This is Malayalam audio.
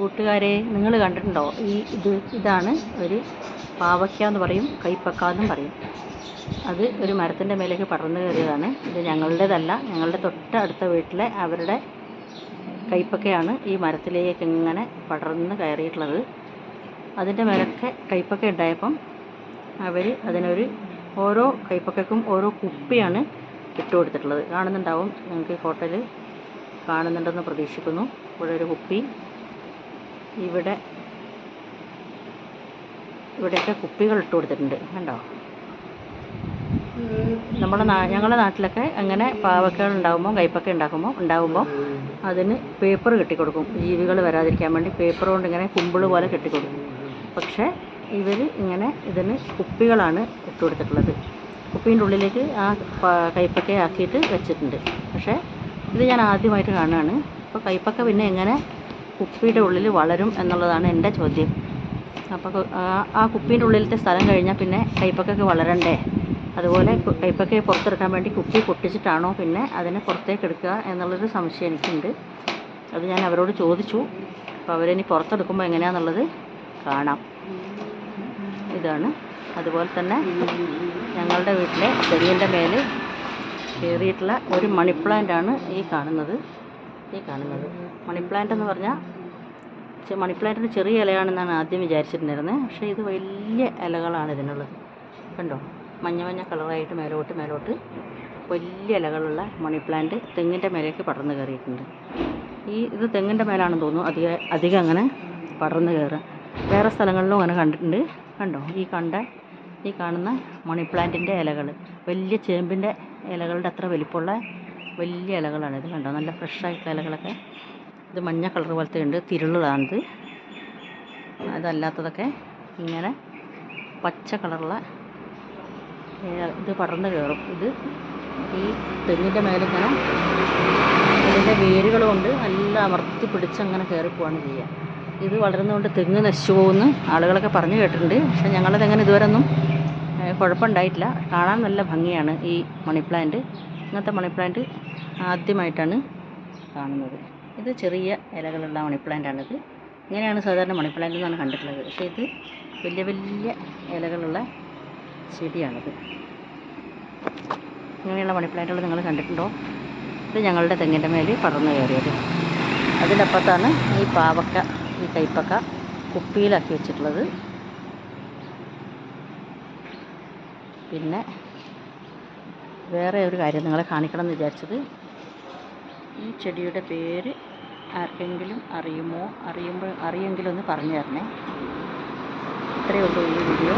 കൂട്ടുകാരെ, നിങ്ങൾ കണ്ടിട്ടുണ്ടോ? ഇതാണ് ഒരു പാവയ്ക്ക എന്ന് പറയും, കൈപ്പക്ക എന്നും പറയും. അത് ഒരു മരത്തിൻ്റെ മേലേക്ക് പടർന്നു കയറിയതാണ്. ഇത് ഞങ്ങളുടേതല്ല, ഞങ്ങളുടെ തൊട്ടടുത്ത വീട്ടിലെ അവരുടെ കൈപ്പക്കയാണ് ഈ മരത്തിലേക്ക് ഇങ്ങനെ പടർന്ന് കയറിയിട്ടുള്ളത്. അതിൻ്റെ മേലൊക്കെ കൈപ്പക്ക ഉണ്ടായപ്പം അവർ ഓരോ കൈപ്പക്കും ഓരോ കുപ്പിയാണ് ഇട്ട് കൊടുത്തിട്ടുള്ളത്. കാണുന്നുണ്ടാവും, നിങ്ങൾക്ക് ഈ ഫോട്ടോയിൽ കാണുന്നുണ്ടെന്ന് പ്രതീക്ഷിക്കുന്നു. ഇവിടെ ഒരു കുപ്പി, ഇവിടെയൊക്കെ കുപ്പികൾ ഇട്ട് കൊടുത്തിട്ടുണ്ട്. കണ്ടോ? ഞങ്ങളുടെ നാട്ടിലൊക്കെ അങ്ങനെ പാവക്കകൾ കൈപ്പക്ക ഉണ്ടാകുമ്പോൾ അതിന് പേപ്പർ കെട്ടിക്കൊടുക്കും. ജീവികൾ വരാതിരിക്കാൻ വേണ്ടി പേപ്പർ കൊണ്ട് ഇങ്ങനെ കുമ്പിൾ പോലെ കെട്ടിക്കൊടുക്കും. പക്ഷേ ഇവർ ഇങ്ങനെ ഇതിന് കുപ്പികളാണ് ഇട്ട് കൊടുത്തിട്ടുള്ളത്. കുപ്പീൻ്റെ ഉള്ളിലേക്ക് ആ കൈപ്പക്ക ആക്കിയിട്ട് വെച്ചിട്ടുണ്ട്. പക്ഷേ ഇത് ഞാൻ ആദ്യമായിട്ട് കാണുകയാണ്. അപ്പോൾ കൈപ്പക്ക പിന്നെ എങ്ങനെ കുപ്പിയുടെ ഉള്ളിൽ വളരും എന്നുള്ളതാണ് എൻ്റെ ചോദ്യം. അപ്പോൾ ആ കുപ്പീൻ്റെ ഉള്ളിലത്തെ സ്ഥലം കഴിഞ്ഞാൽ പിന്നെ കൈപ്പക്കയ്ക്ക് വളരണ്ടേ? അതുപോലെ കൈപ്പക്കയെ പുറത്തെടുക്കാൻ വേണ്ടി കുപ്പി പൊട്ടിച്ചിട്ടാണോ പിന്നെ അതിനെ പുറത്തേക്ക് എടുക്കുക എന്നുള്ളൊരു സംശയം എനിക്കുണ്ട്. അത് ഞാൻ അവരോട് ചോദിച്ചു. അപ്പോൾ അവരിനി പുറത്തെടുക്കുമ്പോൾ എങ്ങനെയാണെന്നുള്ളത് കാണാം. ഇതാണ്. അതുപോലെ തന്നെ ഞങ്ങളുടെ വീട്ടിലെ തെങ്ങിൻ്റെ മേൽ കയറിയിട്ടുള്ള ഒരു മണി പ്ലാന്റാണ് ഈ കാണുന്നത്. മണി പ്ലാന്റ് എന്ന് പറഞ്ഞാൽ മണി പ്ലാന്റിന് ചെറിയ ഇലയാണെന്നാണ് ആദ്യം വിചാരിച്ചിട്ടുണ്ടായിരുന്നത്. പക്ഷേ ഇത് വലിയ ഇലകളാണ് ഇതിനുള്ളത്. കണ്ടോ? മഞ്ഞ കളറായിട്ട് മേലോട്ട് വലിയ ഇലകളുള്ള മണി പ്ലാന്റ് തെങ്ങിൻ്റെ മേലേക്ക് പടർന്നു കയറിയിട്ടുണ്ട്. ഇത് തെങ്ങിൻ്റെ മേലാണെന്ന് തോന്നുന്നു അധികം അങ്ങനെ പടർന്നു കയറുക. വേറെ സ്ഥലങ്ങളിലും അങ്ങനെ കണ്ടിട്ടുണ്ട്. കണ്ടോ? ഈ കാണുന്ന മണി പ്ലാന്റിൻ്റെ ഇലകൾ വലിയ ചേമ്പിൻ്റെ ഇലകളുടെ അത്ര വലിപ്പമുള്ള വലിയ ഇലകളാണിത്. കണ്ടോ? നല്ല ഫ്രഷായിട്ടുള്ള ഇലകളൊക്കെ. ഇത് മഞ്ഞ കളർ പോലത്തെ ഉണ്ട്, തിരുളാണിത്. അതല്ലാത്തതൊക്കെ ഇങ്ങനെ പച്ച കളറുള്ള ഇത് പടർന്ന് കയറും. ഇത് ഈ തെങ്ങിൻ്റെ മേലിങ്ങനെ ഇതിൻ്റെ വേരുകൾ കൊണ്ട് നല്ല അമർത്തി പിടിച്ചങ്ങനെ കയറിപ്പോവാണ് ചെയ്യുക. ഇത് വളരുന്നതുകൊണ്ട് തെങ്ങ് നശിച്ചു പോകുമെന്ന് ആളുകളൊക്കെ പറഞ്ഞു കേട്ടിട്ടുണ്ട്. പക്ഷേ ഞങ്ങളുടെ തെങ്ങിന് ഇതുവരെ ഒന്നും കുഴപ്പമുണ്ടായിട്ടില്ല. കാണാൻ നല്ല ഭംഗിയാണ് ഈ മണി പ്ലാന്റ്. ഇങ്ങനത്തെ മണി പ്ലാന്റ് ആദ്യമായിട്ടാണ് കാണുന്നത്. ഇത് ചെറിയ ഇലകളുള്ള മണി പ്ലാന്റാണിത്. ഇങ്ങനെയാണ് സാധാരണ മണി പ്ലാന്റ് എന്നാണ് കണ്ടിട്ടുള്ളത്. പക്ഷേ ഇത് വലിയ വലിയ ഇലകളുള്ള ചെടിയാണിത്. ഇങ്ങനെയുള്ള മണി പ്ലാന്റുകൾ നിങ്ങൾ കണ്ടിട്ടുണ്ടോ? ഇത് ഞങ്ങളുടെ തെങ്ങിൻ്റെ മേൽ പടർന്നു കയറിയത്. അതിനപ്പുറത്താണ് ഈ പാവക്ക, ഈ കൈപ്പക്ക കുപ്പിയിലാക്കി വെച്ചിട്ടുള്ളത്. പിന്നെ വേറെ ഒരു കാര്യം നിങ്ങളെ കാണിക്കണം എന്ന് വിചാരിച്ചത്, ഈ ചെടിയുടെ പേര് ആർക്കെങ്കിലും അറിയുമെങ്കിൽ ഒന്ന് പറഞ്ഞു തരണേ. ഇത്രയേ ഉള്ളൂ ഈ വീഡിയോ.